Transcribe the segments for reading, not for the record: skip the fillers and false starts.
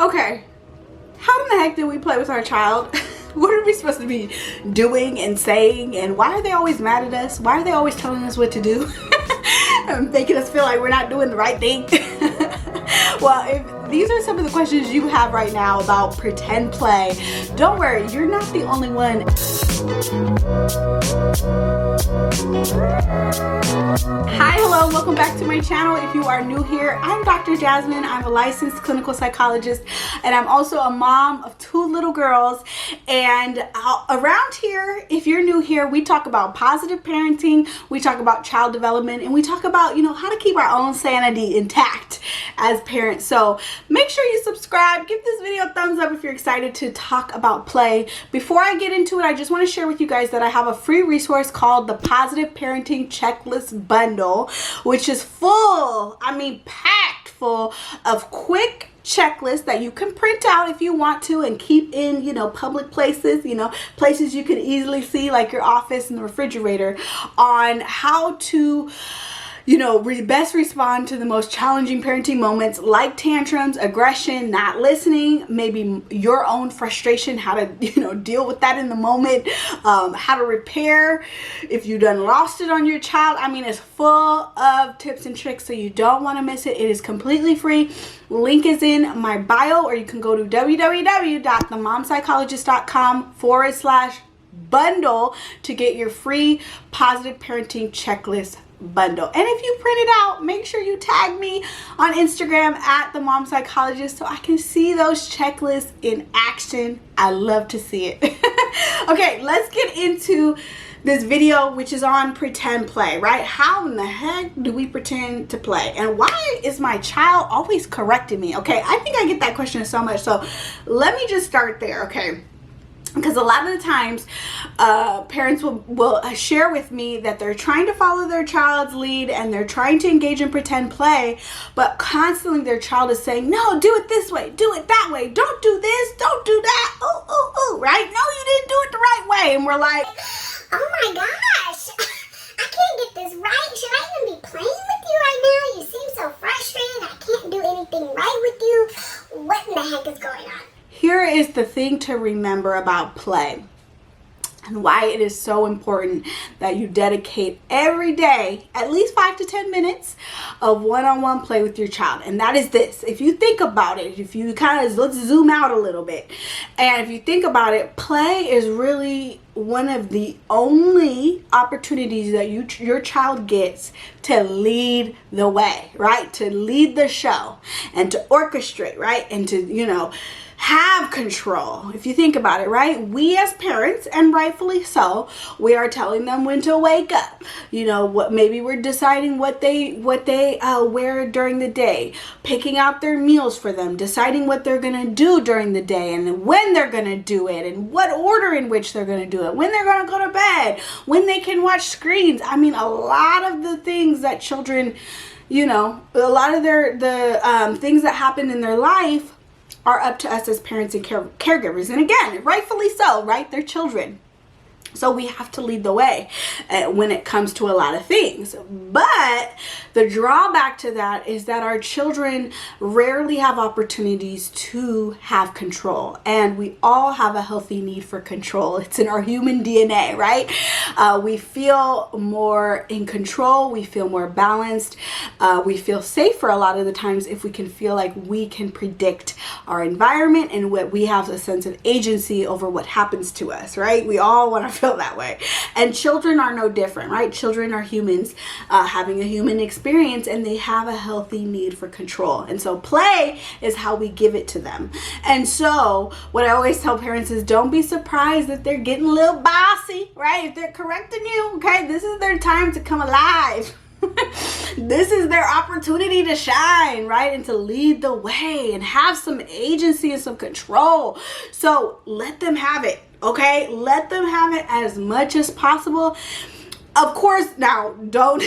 Okay, how in the heck did we play with our child? What are we supposed to be doing and saying? And why are they always mad at us? Why are they always telling us what to do? And making us feel like we're not doing the right thing? Well, if these are some of the questions you have right now about pretend play, don't worry, you're not the only one. Hi, hello, welcome back to my channel. If you are new here, I'm Dr. Jasmine. I'm a licensed clinical psychologist, and I'm also a mom of 2 little girls. And around here, if you're new here, we talk about positive parenting, we talk about child development, and we talk about, how to keep our own sanity intact as parents. So make sure you subscribe, give this video a thumbs up if you're excited to talk about play. Before I get into it, I just want to share with you guys that I have a free resource called the Positive Parenting Checklist Bundle, which is packed full of quick checklists that you can print out if you want to and keep in, public places, places you can easily see, like your office and the refrigerator, on how to best respond to the most challenging parenting moments, like tantrums, aggression, not listening, maybe your own frustration, how to, deal with that in the moment, how to repair if you done lost it on your child. It's full of tips and tricks, so you don't want to miss it. It is completely free. Link is in my bio, or you can go to www.themomspsychologist.com/bundle to get your free positive parenting checklist bundle. And if you print it out, make sure you tag me on Instagram at @themomspsychologist so I can see those checklists in action. I love to see it. Okay, let's get into this video, which is on pretend play, right? How in the heck do we pretend to play? And why is my child always correcting me? Okay, I think I get that question so much. So let me just start there, okay? Because a lot of the times parents will share with me that they're trying to follow their child's lead and they're trying to engage in pretend play, but constantly their child is saying, no, do it this way, do it that way, don't do this, don't do that, right? No, you didn't do it the right way. And we're like, oh my gosh, I can't get this right. Should I even be playing with you right now? You seem so frustrated. I can't do anything right with you. What in the heck is going on? Here is the thing to remember about play and why it is so important that you dedicate every day at least 5 to 10 minutes of one-on-one play with your child. And that is this. If you think about it, let's zoom out a little bit. And if you think about it, play is really one of the only opportunities that your child gets to lead the way, right? To lead the show and to orchestrate, right? And to, have control. If you think about it, right? We as parents, and rightfully so, we are telling them when to wake up. Maybe we're deciding what they wear during the day, picking out their meals for them, deciding what they're going to do during the day and when they're going to do it and what order in which they're going to do it, when they're going to go to bed, when they can watch screens. A lot of the things that children, a lot of the things that happen in their life are up to us as parents and caregivers. And again, rightfully so, right? They're children. So we have to lead the way when it comes to a lot of things. But the drawback to that is that our children rarely have opportunities to have control. And we all have a healthy need for control. It's in our human DNA, right? We feel more in control. We feel more balanced. We feel safer a lot of the times if we can feel like we can predict our environment and what we have a sense of agency over what happens to us, right? We all want to feel that way. And children are no different, right? Children are humans having a human experience, and they have a healthy need for control. And so play is how we give it to them. And so what I always tell parents is, don't be surprised if they're getting a little bossy, right? If they're correcting you, okay, this is their time to come alive. This is their opportunity to shine, right? And to lead the way and have some agency and some control. So let them have it, okay? Let them have it as much as possible. Of course, now don't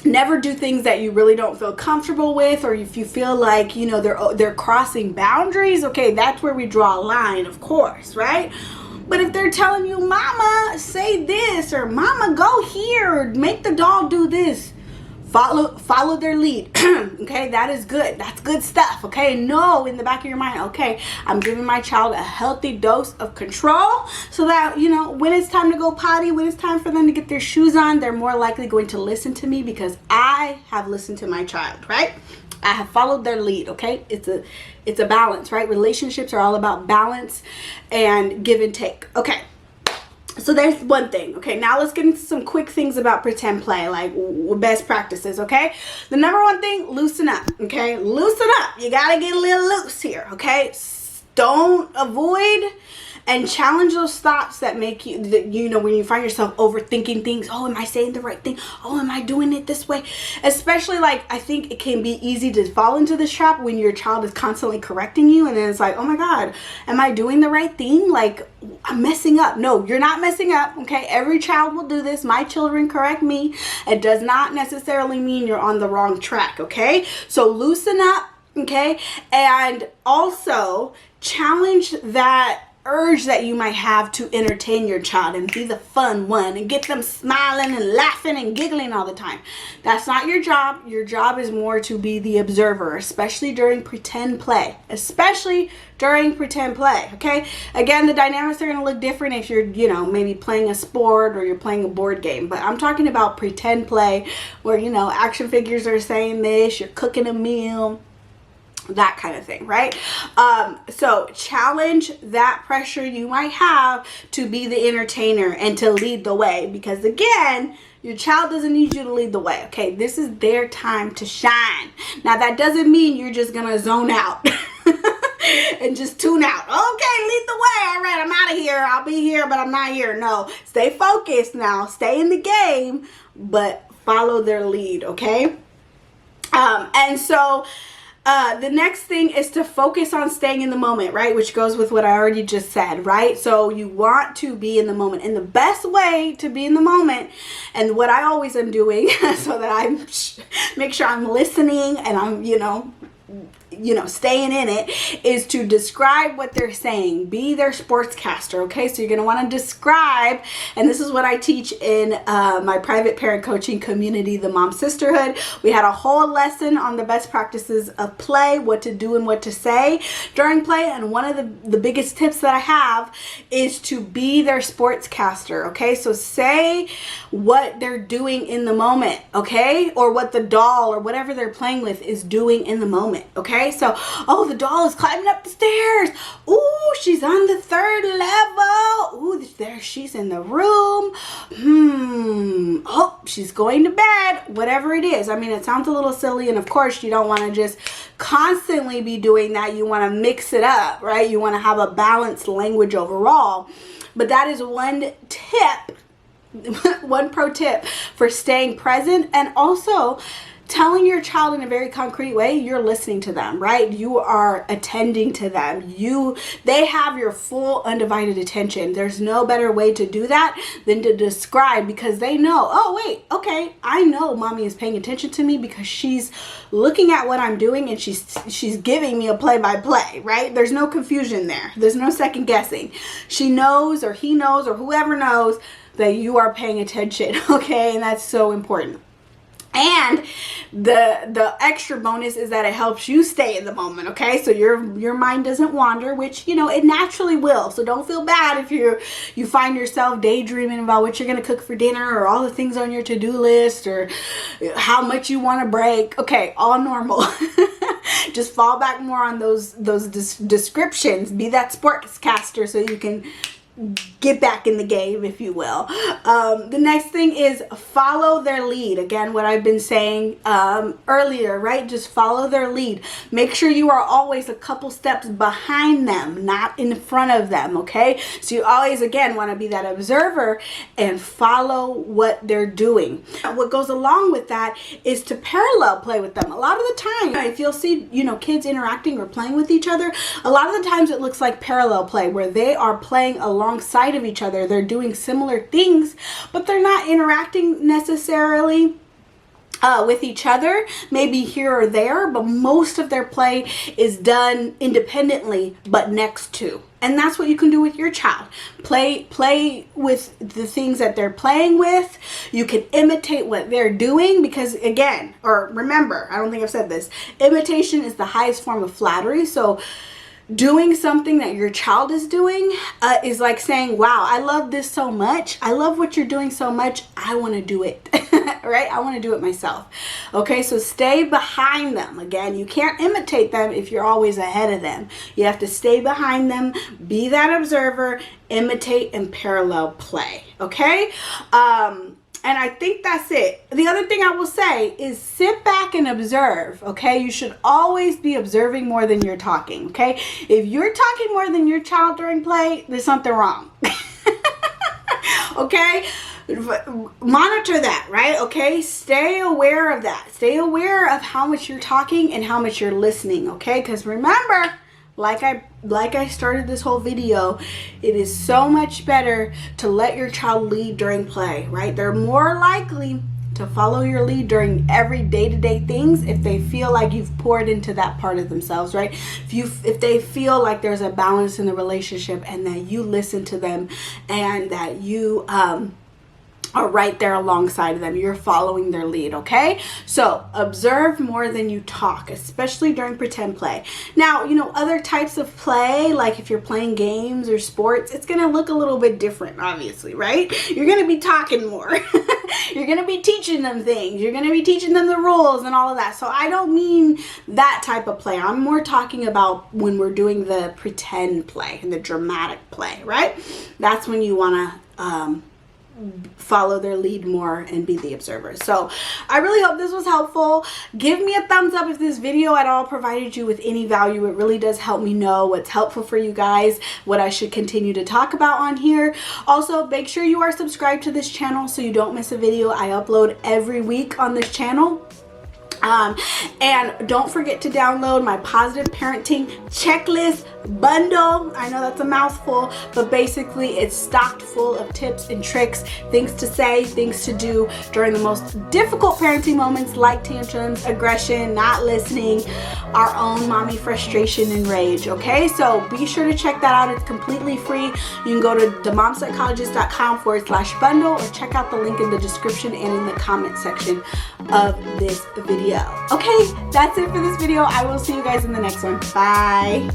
never do things that you really don't feel comfortable with, or if you feel like, they're crossing boundaries. Okay, that's where we draw a line, of course, right? But if they're telling you, mama, say this, or mama, go here, or make the dog do this, follow their lead. Okay, that is good. That's good stuff. Okay, know in the back of your mind, okay, I'm giving my child a healthy dose of control so that, you know, when it's time to go potty, when it's time for them to get their shoes on, they're more likely going to listen to me because I have listened to my child, right? I have followed their lead. Okay, it's a balance, right? Relationships are all about balance and give and take. Okay, so there's one thing. Okay, now let's get into some quick things about pretend play, like best practices. Okay, the number one thing, loosen up. Okay, loosen up. You gotta get a little loose here. Okay, don't avoid and challenge those thoughts that make you, you know, when you find yourself overthinking things. Oh, am I saying the right thing? Oh, am I doing it this way? Especially, like, I think it can be easy to fall into this trap when your child is constantly correcting you, and then it's like, oh my God, am I doing the right thing? Like, I'm messing up. No, you're not messing up. Okay, every child will do this. My children correct me. It does not necessarily mean you're on the wrong track. Okay, so loosen up. Okay, and also challenge that urge that you might have to entertain your child and be the fun one and get them smiling and laughing and giggling all the time. That's not your job. Your job is more to be the observer, especially during pretend play. Okay, again, the dynamics are going to look different if you're, you know, maybe playing a sport or you're playing a board game, but I'm talking about pretend play where, you know, action figures are saying this, you're cooking a meal, that kind of thing, right? So challenge that pressure you might have to be the entertainer and to lead the way, because again, your child doesn't need you to lead the way. Okay, this is their time to shine. Now that doesn't mean you're just gonna zone out and just tune out. Okay, lead the way. All right, I'm out of here. I'll be here, but I'm not here. No, stay focused now. Stay in the game, but follow their lead. Okay, and so the next thing is to focus on staying in the moment, right? Which goes with what I already just said, right? So you want to be in the moment. And the best way to be in the moment, and what I always am doing so that I make sure I'm listening and I'm, you know, staying in it, is to describe what they're saying. Be their sportscaster, okay? So you're going to want to describe, and this is what I teach in my private parent coaching community, the Mom Sisterhood. We had a whole lesson on the best practices of play, what to do and what to say during play, and one of the biggest tips that I have is to be their sportscaster, okay? So say what they're doing in the moment, okay? Or what the doll or whatever they're playing with is doing in the moment, okay? So, oh, the doll is climbing up the stairs. Ooh, she's on the 3rd level. Ooh, there she's in the room. Oh, she's going to bed. Whatever it is. I mean, it sounds a little silly, and of course, you don't want to just constantly be doing that. You want to mix it up, right? You want to have a balanced language overall. But that is one tip, one pro tip for staying present, and also telling your child in a very concrete way you're listening to them, right? You are attending to them. They have your full undivided attention. There's no better way to do that than to describe, because they know, oh wait, okay, I know mommy is paying attention to me because she's looking at what I'm doing and she's giving me a play-by-play, right? There's no confusion there. There's no second guessing. She knows, or he knows, or whoever knows that you are paying attention, okay? And that's so important. And the extra bonus is that it helps you stay in the moment, okay? So your mind doesn't wander, which, you know, it naturally will. So don't feel bad if you find yourself daydreaming about what you're going to cook for dinner, or all the things on your to-do list, or how much you want to break. Okay, all normal. Just fall back more on those descriptions. Be that sportscaster so you can get back in the game, if you will. The next thing is follow their lead. Again, what I've been saying earlier, right? Just follow their lead. Make sure you are always a couple steps behind them, not in front of them, okay? So you always, again, want to be that observer and follow what they're doing. What goes along with that is to parallel play with them. A lot of the time, if you'll see, you know, kids interacting or playing with each other, a lot of the times it looks like parallel play, where they are playing alongside of each other. They're doing similar things, but they're not interacting necessarily with each other, maybe here or there, but most of their play is done independently but next to. And that's what you can do with your child. Play with the things that they're playing with. You can imitate what they're doing, because again, or remember, I don't think I've said this, imitation is the highest form of flattery. So doing something that your child is doing is like saying, wow, I love this so much. I love what you're doing so much. I want to do it, right? I want to do it myself. Okay, so stay behind them. Again, you can't imitate them if you're always ahead of them. You have to stay behind them, be that observer, imitate and parallel play. Okay? And I think that's it. The other thing I will say is sit back and observe, okay? You should always be observing more than you're talking, okay? If you're talking more than your child during play, there's something wrong. Okay? Monitor that, right? Okay? Stay aware of that. Stay aware of how much you're talking and how much you're listening, okay? Because remember, like I started this whole video, it is so much better to let your child lead during play, right? They're more likely to follow your lead during every day-to-day things if they feel like you've poured into that part of themselves, right? If they feel like there's a balance in the relationship and that you listen to them and that you are right there alongside of them. You're following their lead, okay? So observe more than you talk, especially during pretend play. Now, you know, other types of play, like if you're playing games or sports, it's gonna look a little bit different, obviously, right? You're gonna be talking more. You're gonna be teaching them things. You're gonna be teaching them the rules and all of that. So I don't mean that type of play. I'm more talking about when we're doing the pretend play and the dramatic play, right? That's when you wanna follow their lead more and be the observer. So I really hope this was helpful. Give me a thumbs up if this video at all provided you with any value. It really does help me know what's helpful for you guys, what I should continue to talk about on here. Also, make sure you are subscribed to this channel so you don't miss a video I upload every week on this channel. And don't forget to download my positive parenting checklist bundle. I know that's a mouthful, but basically it's stocked full of tips and tricks, things to say, things to do during the most difficult parenting moments like tantrums, aggression, not listening, our own mommy frustration and rage. Okay, so be sure to check that out. It's completely free. You can go to themomspsychologist.com/bundle or check out the link in the description and in the comment section of this video. Okay, that's it for this video. I will see you guys in the next one. Bye.